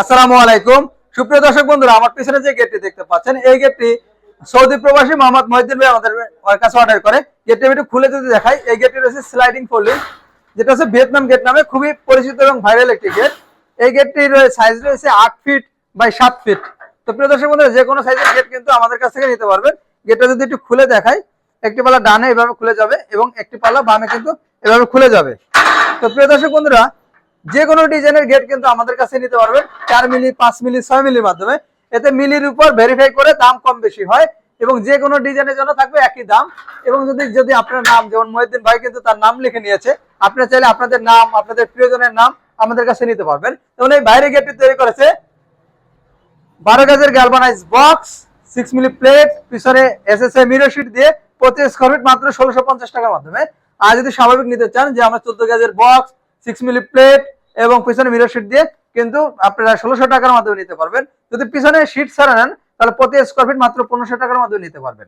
আসসালামু আলাইকুম সুপ্রিয় দর্শক বন্ধুরা, আমার পিছনে যে গেটটি দেখতে পাচ্ছেন এই গেটটি সৌদি প্রবাসী মোহাম্মদ মহিউদ্দিন ভাই আমাদের কাছে অর্ডার করে। গেটটি একটু খুলে যদি দেখাই, এই গেটটি রয়েছে স্লাইডিং ফোল্ডিং, যেটা হচ্ছে ভিয়েতনাম গেট নামে খুবই পরিচিত এবং ভাইরাল একটি গেট। এই গেটটির সাইজ রয়েছে 8 ফিট বাই 7 ফিট। তো প্রিয় দর্শক বন্ধুরা, যে কোনো সাইজের গেট কিন্তু আমাদের কাছ থেকে নিতে পারবেন। গেটটা যদি একটু খুলে দেখাই, একটি পাল্লা ডানে এভাবে খুলে যাবে এবং একটি পাল্লা বামে কিন্তু এভাবে খুলে যাবে। তো প্রিয় দর্শক বন্ধুরা, যে কোনো ডিজাইনের গেট কিন্তু আমাদের কাছে নিতে পারবেন 4 মিলি, 5 মিলি, 6 মিলির মাধ্যমে। এতে মিলির উপর ভেরিফাই করে দাম কম বেশি হয় এবং যে কোনো ডিজাইনের জন্য থাকবে একই দাম। এবং যদি যদি আপনার নাম, যেমন মহিউদ্দিন ভাই কিন্তু তার নাম লিখে নিয়েছে, আপনারা চাইলে আপনাদের নাম, আপনাদের প্রিয়জনের নাম আমাদের কাছে নিতে পারবেন। যেমন এই বাইরে গেটটি তৈরি করেছে 12 গজের গ্যালভানাইজ বক্স, 6 মিলি প্লেট, পিছনে এসএসএ মিরর শীট দিয়ে প্রতি স্কয়ার ফিট মাত্র 1650 টাকার মাধ্যমে। আর যদি স্বাভাবিক নিতে চান যে আমরা 14 গজের বক্স, 6 মিলি প্লেট এবং পিছনে মিরর শীট দিয়ে, কিন্তু আপনারা 1600 টাকার মাধ্যমে নিতে পারবেন। যদি পিছনে শীট ছাড়া নেন তাহলে প্রতি স্কয়ার ফিট মাত্র 1500 টাকার মাধ্যমে নিতে পারবেন।